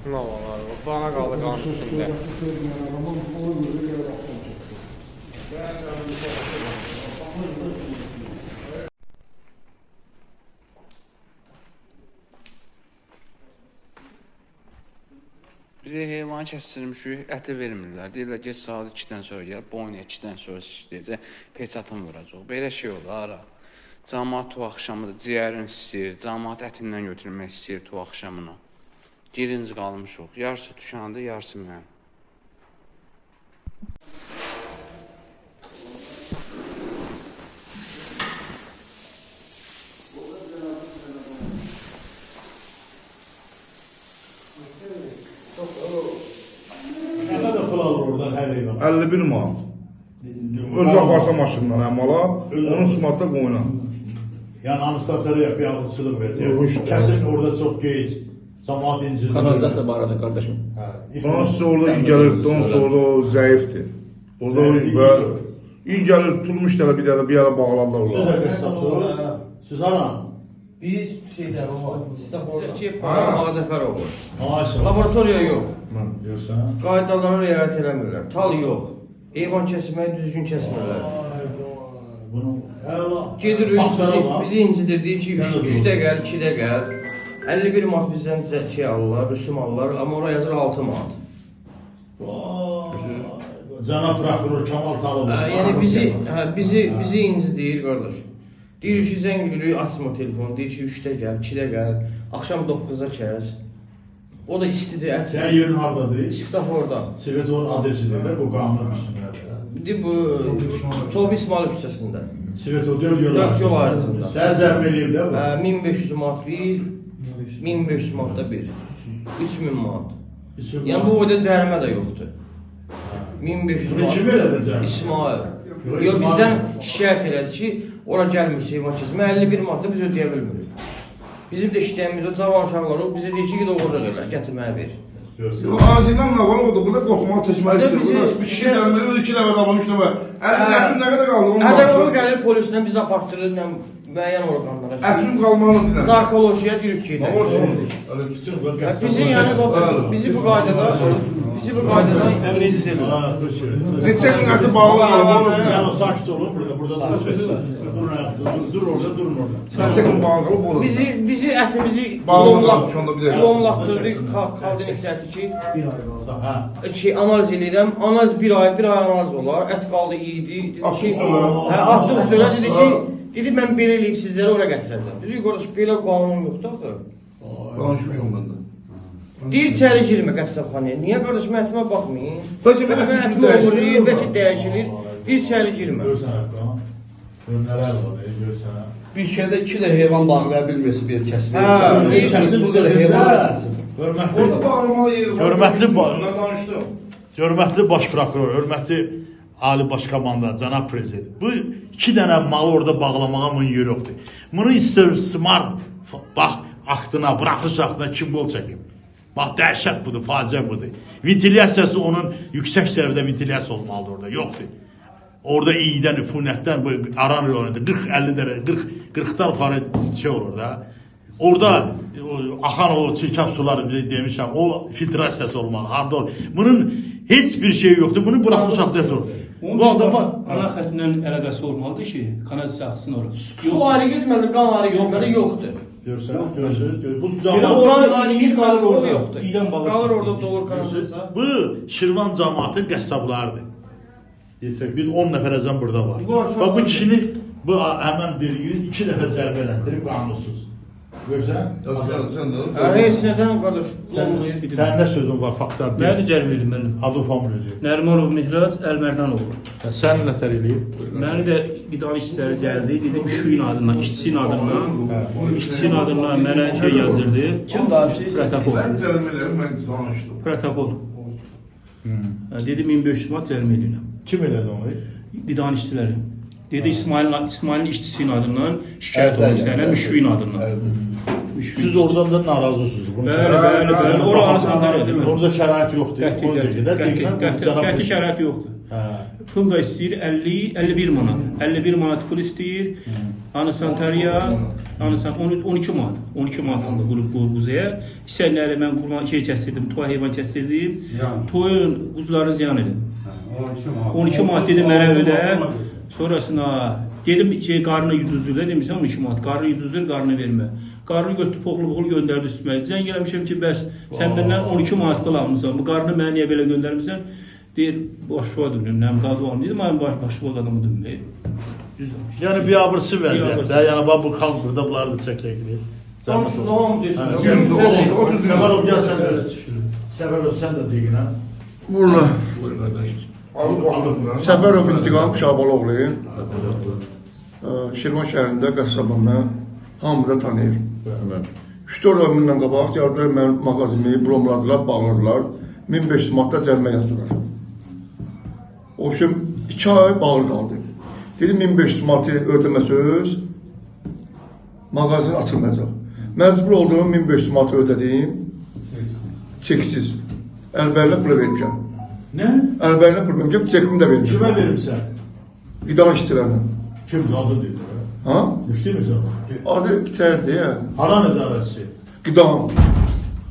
Ne var? Bana qaldı qanun üstündə. Bize heyvan kəsdirmişik, əti vermirlər. Deyirlər ki, saat 2-dən sonra gəl, boyun 2-dən sonra işləyəcək, peçatın vuracaq. Belə şey olur, ara. Camaat o axşamı da ciyərin istəyir, camaat ətindən götürmək istəyir o axşamını. Girinci qalmışıq. Yarısı dükanında, yarısı mənim. Ne kadar pul alır oradan her heyvan? 51 manat. Öz aparsa maşından əmala, onun smartda qoyuna. Yani anısatları yap, bir alışçılık Yok, verecek. işte. Kesin orada çok geç. Cemaat incirdi. Kanalizasiya barədə qardaşım. Fransız orada iyi gəlir, Donus orada o zəifdir. Orada o iyi gəlir, tutulmuş dələ bir dələ bir yerə bağladılar Siz orada. de hesapçı. Süzana. Biz şeyler o var. Ki, Ağzəfər olur. Maşallah. Laboratoriya yox. Görsen. Qaydalara riayət eləmirlər. Tal yox. Heyvan kəsməyi düzgün kəsmirlər. Bunu ela. Gedir bizi incidir, deyir ki 3-də gəl, 2-də gəl. 51 manat bizdən şey alırlar, rüsum alırlar, amma oraya yazır 6 manat. Cənab prokuror Kemal Talıbov. Yəni bizi incidir qardaş. Deyir ki zəng edirik, açma telefonu, deyir ki 3-də gəl, 2-də gəl, axşam 9-da kəs. O da istidir, ət. Sen yerin hardadır? İstaf orada. Svetov'un adresidir de bu kanunun üstünde. Bir bu Tofi İsmail küçəsində. Sveto 4 yol 4 yol ayrıcında. Sen zəhməliyim de bu. 1500 manat bir, 1500 manat da bir. 3000 manat. İçin Yəni bu boyda cərimə də yoxdur. 1500 Bunu manat. kim elədi cərimə? İsmail. Yox, Yox İsmail. bizdən şikayət elədi ki, ora gəlmiş heyvan kəsmə 51 manat da biz ödəyə bilmirik. Bizim də işləyimiz o cavan uşaqlar o bizə deyir ki, ged oğurluq elə, gətirməyə ver. Görsən. Acindən nə var orada? Burada qorxmalı çəkməli istəyir. Bir kişi gəlməli, 2 dəfə davranış üstünə var. Ətün nə qədər qaldı? Hədə o gəlir polislə biz apartırır müəyyən orqanlara. Ətün qalmalı deyirəm. Narkologiya deyirik ki, Bütün bu qəssab. bizi yəni bizi bu qaydada Neçə gün əti bağlı qalıb? Yani sakit olun burada dur orada durun orada. Neçə gün bağlı qalıb olur? bizi ətimizi Bağlı şu anda bir dəqiqə. lomlatdırdı kaldinik əti Ha. ki analiz edirəm. Analiz bir ay analiz olar. Ət qaldı iyiydi. Dedi ki, atdıq sonra dedi ki, dedi mən belə eləyib sizlərə ora gətirəcəm. Dedi qardaş belə qanun yoxdur axı. Danışmışam mən də. Deyir içəri girmə qəssabxanaya. Niyə qardaş mən ətimə baxmayın? Bəlkə mən Mən ətim ətimə oğurlayır, bəlkə dəyişilir. Deyir içəri girmə. Görsən Əfqan. Gör nələr var görsən. Bir şeydə 2 də heyvan bağlaya bilməsi bir kəsb. Kəsim bizə də heyvan. Orada bağlamalı yeri var. Mən danışdım. Hörmətli baş prokuror, hörmətli Ali Başkomandan, cənab prezident. Bu 2 dənə malı orada bağlamağa bunun yeri yoxdur. Bunu istismar bax aktına, buraxılış aktına kim bol çəkib? Bax dəhşət budur, faciə budur. Ventilyasiyası onun yüksək səviyyədə ventilyasiya olmalıdır orada, yoxdur. Orada iyiden, üfunətdən, bu aran rayonunda 40-50 dərəcə, 40-dan yuxarı şey olur da. Orada axan o çirkab suları demişəm, o filtrasiyası olmalı, harda olur. Bunun heç bir şey yoxdur, bunu buraxılış aktına yatır. Bu adama ana xəttindən əlaqəsi olmalıdır ki, kanalizasiya axsın ora. Su ayrı getməli, qan ayrı getməli yoxdur. Görürsünüz. Bu Qan ayrı getməli orada yoxdur. İran bağlı. Qalır orada dolur kanalizasiya. Bu Şirvan cəmaatın qəssablarıdır. Desək, bir 10 nəfərəcən burada var. Bax bu kişini, bu həmən dediğiniz 2 dəfə cərbə elətdirib qanunsuz. Görsən? Sən də. Heç nədən qardaş. Sən nə sözün var, faktlar Mən deyil. cərb edim mənim. Adı familya deyil. Nərimanov Mihrac Əlmərdanov. Sən nətər eləyib? Məni də qida işçiləri gəldi, dedi müşfiyin adından, işçinin adından. İşçinin adından mənə şey yazdırdı. Kim danışdı? Protokol. Sən cərimələrim mən danışdım. Protokol. Dedi 1500 manat cərimə edirəm. Kim elədi onu? Qida işçiləri. Dedi İsmail'in işçisinin adından şikayət olunur sənə müşfiyin adından. Siz oradan da narazısınız. Bəli, oranı səndərədir. Orada şərait yoxdur. Qəti şərait yoxdur. Pul da istəyir 51 manat. 51 manat pul istəyir. Anı santariya Anırsan 12 manat. 12 manat aldı quzaya. İstənləri mən şey kəsdirdim, toy heyvan kəsdirdim. Toyun quzuların ziyan edim. 12 manat dedim mənə ödə. Sonrasında dedim ki, qarnı yuduzdur da demişsən 12 manat. Qarnı yuduzdur, qarnı vermə. Qarnı götürüb poxlu göndərdi üstümə. Zəng eləmişəm ki, bəs sən məndən 12 manat qıl almısan. Bu qarnı mənə niyə belə göndərmirsən? Deyir, başqa dönüm, nəm qadı var. Dedim, mən başqa adamı dönməyim. Yəni biabırsı vəziyyətdə, yəni bu xalq burada bunları da çəkəcək. Səfərov, gəl sən də. Səfərov, sən də deyin, hə? Burada. Səfərov İntiqam Şabaloğlu. Şirvan şəhərində qəssabımı hamı da tanıyır. 3-4 ay bundan qabaq gəldilər mənim mağazimi bromladılar, bağladılar. 1500 manatda cərimə yazdılar. O üçün 2 ay bağlı qaldı. Dedim 1500 manatı ödəməsöz mağazin açılmayacaq. Məcbur olduğum 1500 manatı ödədim. Çeksiz. Əlbərinə pula vermişəm. Nə? Əlbərinə pul vermişəm, çekimi də vermişəm. Kimə verirsən? Qida işçilərinə. Kimdir adı deyir? Ha? Müştəmirsən? Adı bitərdi ya. Hara nəzarətçisi? Qida.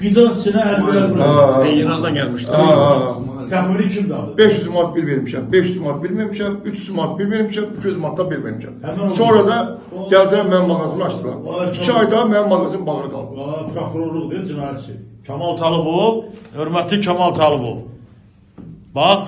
Qidaçına ərbilər bırakır. Regionaldan gəlmişdi. Təxmini kimdir adı? 500 manat bir vermişəm, 500 manat bir vermişəm, 300 manat bir vermişəm, 200 manat da bir vermişəm. Sonra da gəldilər mənim mağazını açdılar. 2 ayda mənim mağazım bağlı qaldı. Prokurorluq deyil, cinayətçi. Kamal Talıbov, hörmətli Kamal Talıbov. Bax,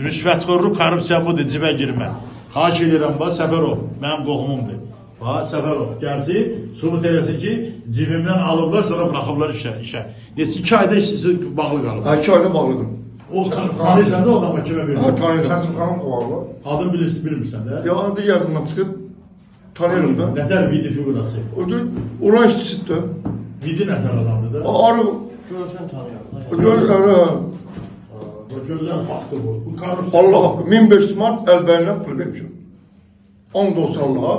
rüşvətxorluq, korrupsiya budur, cibə girmə. Xahiş edirəm, bax, Səfərov, mənim qohumumdur. Bax, Səfərov, gəlsin, subut eləsin ki, cibimdən alıblar, sonra bıraxıblar işə. 2 ayda işçisi bağlı qalıb. 2 ayda bağlıdır. O tanıyırsan da o adama kimə verir? Tanıyırım. Adını bilmirsən də? Ya adı yadımdan çıxıb, tanıyırım da. Nətər vidi figurası? Oran işçisidir. Vidi nətər adamdır da? Arı. Görsən tanıyaq. Gözlər faktı bu. Bu korrupsiya. Allah haqqı, 1500 manat əlbərindən pul vermişəm. And olsun Allah'a.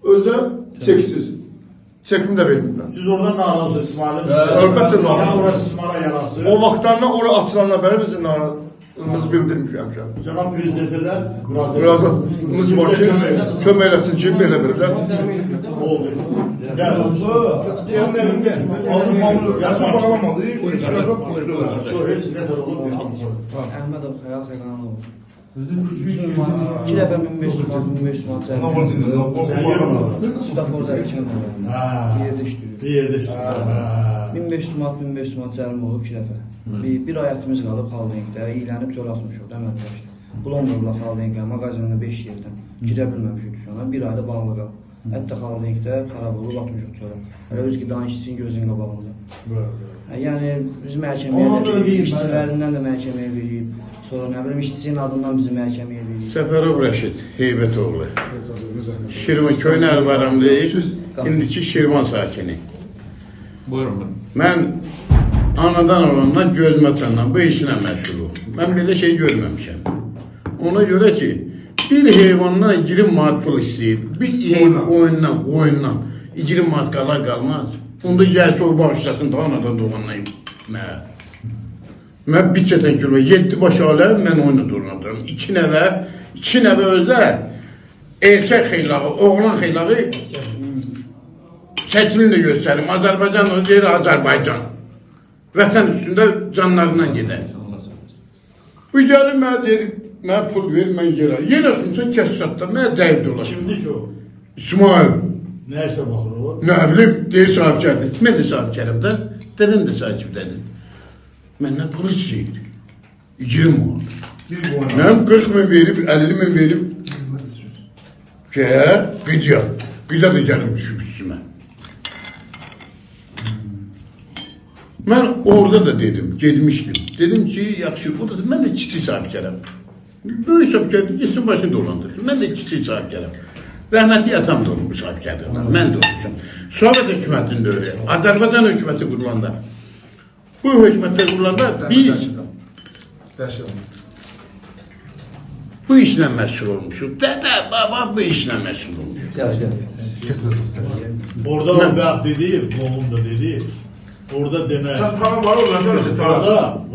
Özə çeksiz. Çekimi də vermirlər. Siz oradan narazısınız İsmail'in. Əlbəttə narazı. Orası İsmail'a yarası. O vaxtlardan ora açılandan bəri bizim narazımız bildirmişəm. Cənab Prezidentədən Müracaatımız var ki, kömək eləsin ki, belə verilər. oldu. Gəl. Yazın bağlamadı. Sonra heç nətər olur. Əhmədov Xəyal Xəqanov. 2 dəfə 1500 manat cərimə. Staforda 2 dəfə. Bir yerdə işləyir. Bir yerdə işləyir. 1500 manat cərimə olub 2 dəfə. Bir ayətimiz qalıb Xaldenkdə, iylənib çöl atmışıq da məntəqdə. Bulondurla Xaldenkdə, mağazinində 5 yerdən girə bilməmişik düşana. Bir ayda bağlı qalıb. Hətta Xaldenkdə xarab olub atmışıq çölə. Hələ öz qidanın işçisinin gözünün qabağında. Yəni biz məhkəməyə də verib, işçilərindən də məhkəməyə verib. Sonra nə bilim işçisinin adından bizi məhkəməyə verib. Səfərov Rəşid Heybətoğlu. Şirvan köyün əlbəramlıyıq. İndiki Şirvan sakini. Buyurun. Mən anadan olandan gözümə çandan bu işlə məşğuluq. Mən belə şey görməmişəm. Ona görə ki, bir heyvandan 20 manat pul istəyir. Bir oyundan 20 manat qalmaz. Onda gəlsə o bağışlasın da anadan doğandan. Mən bir çətən kilo, 7 baş alə mən oyunu durlandıram. 2 nəvə özdə erkək xeylağı, oğlan xeylağı çəkilini də göstərim. Azərbaycan o deyir Azərbaycan. Vətən üstündə canlarından gedər. Bu gəlir mənə deyir, mənə pul ver, mən yerə. Yerə sunsan kəs satda, mənə dəyib dolaşır. Kimdir ki o? İsmail. Nə işlə baxır o? Nə bilim, deyir sahibkərdir. Kimə də sahibkərim də? Dedin də sahibkərdir. Məndən pul istəyir. 20 manat. Mən 40 min verib, 50 min verib. Gəl, qıdya. Qıdya da gəlib düşüb üstümə. Mən orada da dedim, gedmişdim. Dedim ki, yaxşı, o da mən də kiçik sahibkərəm. Böyük sahibkərdir, yesin başını dolandırsın. Mən də kiçik sahibkərəm. Rəhmətli atam da olmuş sahibkərdir. Mən də olmuşam. Sovet hökumətində öyle. Azərbaycan hökuməti qurulanda. Bu hökumətlər qurulanda biz bu işlə məşğul olmuşuq. Dədə, baba bu işlə məşğul olmuşuq. Orada o bəxt dedi, qohum da dedi. Orada demək.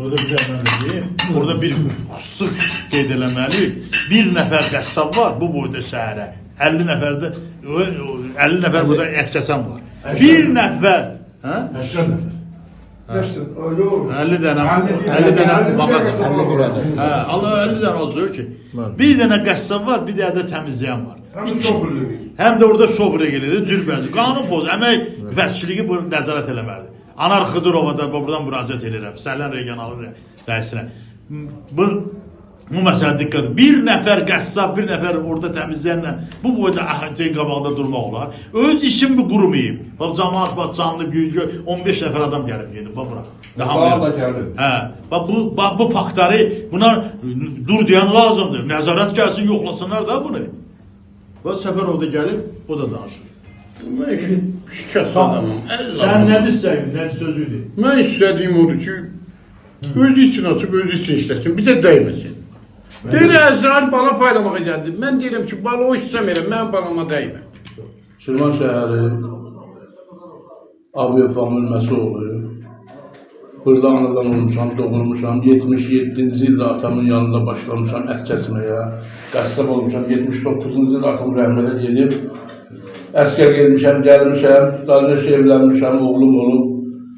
Orada bir də mən deyim. Orada bir xüsus qeyd eləməli. Bir nəfər qəssab var bu boyda şəhərə. 50 nəfərdə 50 nəfər burada ət kəsən var. Bir nəfər, hə? 80 nəfər. Geçtin, öyle olur. 50 dənə mağaza. Hə, Allah 50 dənə olsun ki. Bir dənə qəssab var, bir dənə də təmizləyən var. Hem de çok ürlü. Həm də orada şoförə gelir, cürbəzi. Qanun poz, əmək vəzçiliyi bu nəzarət eləməlidir. Anar Xıdırova da buradan müraciət edirəm. Sələn regional rəisinə. Bu məsələ diqqət. Bir nəfər qəssab, bir nəfər orada təmizləyənlə bu boyda cəng qabağında durmaq olar. Öz işim mi qurumayım? Bax cəmaət bax canlı güzgü 15 nəfər adam gəlib gedib bax bura. Daha da gəlir. Hə, bax bu faktları buna dur deyən lazımdır. Nəzarət gəlsin, yoxlasınlar da bunu. Və Səfərov da gəlib, o da danışır. Ben şikayet adamım. Sən nədir səhvin, nədir sözüydü? Ben istediğim odur ki, özü için açıp özü için işlesin, bize değmesin. Deyir, Əzrail bala paylamağa gəldi. Mən deyirəm ki, bala o istəmirəm, mən balama dəymə. Şirvan şəhəri Abiyev famil Məsuoğlu. Burada anadan olmuşam, doğulmuşam. 77-ci ildə atamın yanında başlamışam ət kəsməyə. Qəssab olmuşam. 79-cu ildə atam rəhmətə gedib. Əskər gelmişəm, gəlmişəm. Qardaş evlənmişəm, oğlum olub.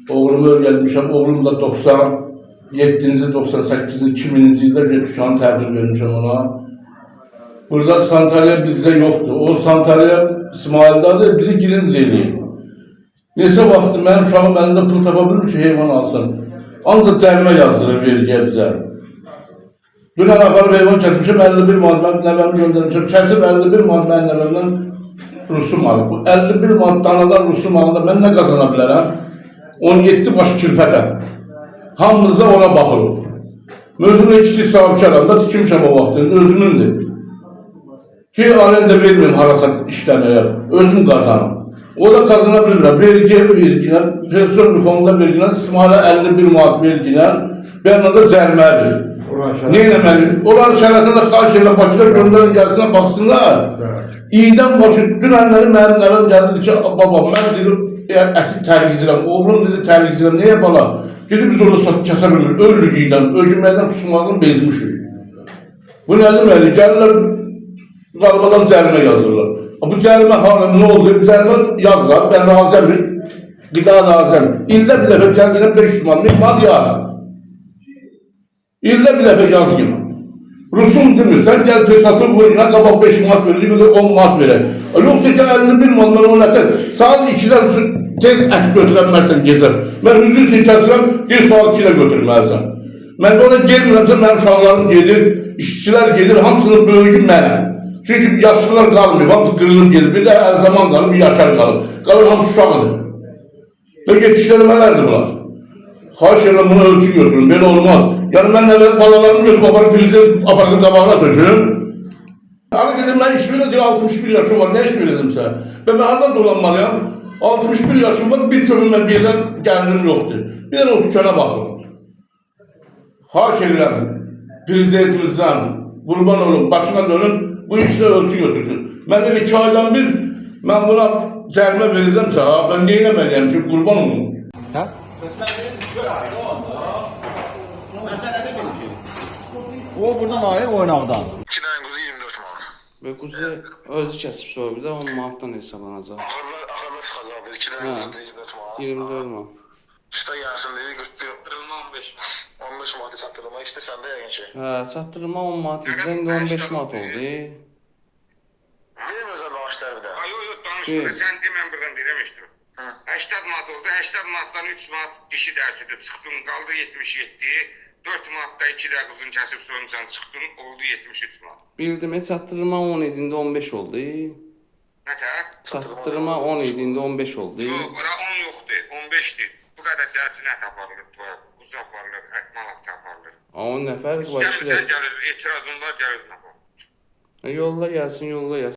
Oğlumu öyrətmişəm, oğlum da 97-ci, 98-ci, 2000-ci ildə Uşağın təhvil vermişəm ona. Burada santariya bizdə yoxdur. O santariya İsmail'dadır, bizi gilinc eləyir. Neçə vaxtdır mənim uşağım əlində pul tapa bilmir ki, heyvan alsın. Ancaq cərimə yazdırır vericiyə bizə. Dünən aparıb heyvan kəsmişəm, 51 manat mən nəvəmi göndərmişəm. Kəsib 51 manat mənim nəvəmdən rusum alıb. Bu 51 manat danadan rusum alanda mən nə qazana bilərəm? 17 baş külfətəm. Hamımızda ona baxırıq. Özümlə kiçik sahibkarım da tikmişəm o vaxtında, özümündür. Ki, alende verməyim harasa işləməyə, özüm qazanım. O da kazana bilirəm. Vergiyə verginə, pensiyon reformunda verginə, İsmail'e 51 manat verginə, ben da cərimədir. Neyləməli? Oranın şərətində xarş elə Bakıda göndərin gəlsinə baxsınlar. İyiden başı, dünənləri mənim nəvəm gəldi ki, baba, mən dedim, əti tərgizirəm, oğlum dedi tərgizirəm, neye bala? Dedi, biz orada kəsə bilmir, öllük iyiden, ögümlərdən pusunlardan bezmişik. Bu nə deməli? Gəlirlər, qalbadan cərimə yazırlar. Bu cərimə ne oldu? Bu cərimə yazlar, ben razıyım, qida razıyım. İldə bir dəfə gəlginə 500 manat, 1000 manat yaz. İldə bir dəfə yaz gibi. Rusum demirsən, gəl pesatı buyuruna qabaq 5 manat verir, bir də 10 manat verir. Yoxsa ki 51 manat mən onu ətər. Saat 2'dən tez ət götürəmərsən gecər. Mən üzü için kəsirəm, bir saat 2'də götürmərsən. Mən də ona gelmirəmsə, mənim uşaqlarım gedir, işçilər gedir, hamısının böyüyü mənə. Çünkü yaşlılar qalmıyor, hamısı qırılıb gelir, bir də hər zaman qalır, bir yaşar qalır. Qalır hamısı uşaqıdır. Və yetişdirmələrdir bunlar. Xahiş edirəm bunu ölçü götürün, belə olmaz. Yəni mən nəvət balalarımı götürüb aparıb prezident aparatın qabağına töşürüm. Arı dedim, mən iş verir, 61 yaşım var, nə iş verirdimsə? Və mən hardan dolanmalıyam? 61 yaşım var, bir çöpüm mən bir yerdən gəlirim yoxdur. Bir dənə o tükana baxın. Xahiş edirəm, prezidentimizdən, qurban olun, başına dönün, bu işlə ölçü götürsün. Mən də 2 aydan bir, mən buna cərimə verirəmsə, mən neynəməliyəm ki, qurban olun. Hə? O buradan ayır oynaqdan. 2 dənə quzu 24 manat. Və quzu özü kəsib soyub da 10 manatdan hesablanacaq. Axırda çıxacaqdı 2 dənə quzu 24 manat. 24 manat. İşte gəlsin deyir, götürülmə 15 manat. 15 manat çatdırılma, işte səndə yəqin ki. Hə, çatdırılma 10 manat idi, indi 15 manat oldu. Verim özəl danışlar bir də. Yox, danışmır, sən demən buradan deyirəm 80 manat oldu, 80 manatdan 3 manat dişi dərsidir, çıxdın, qaldı 77. 4 manatda 2 də quzun kəsib soyunsan, çıxdın, oldu 73 manat. Bildim, çatdırılma 10 idi, indi 15 oldu. Nətə? Çatdırılma 10 idi, indi 15 oldu. Yox, ora 10 yoxdur, 15'dir. Bu qədər zərcinət aparılır, quzu aparılır, manat aparılır. 10 nəfər var. İstəmirsən gəlir, etirazın var, gəlir. Yolla gəlsin, yolla gəlsin.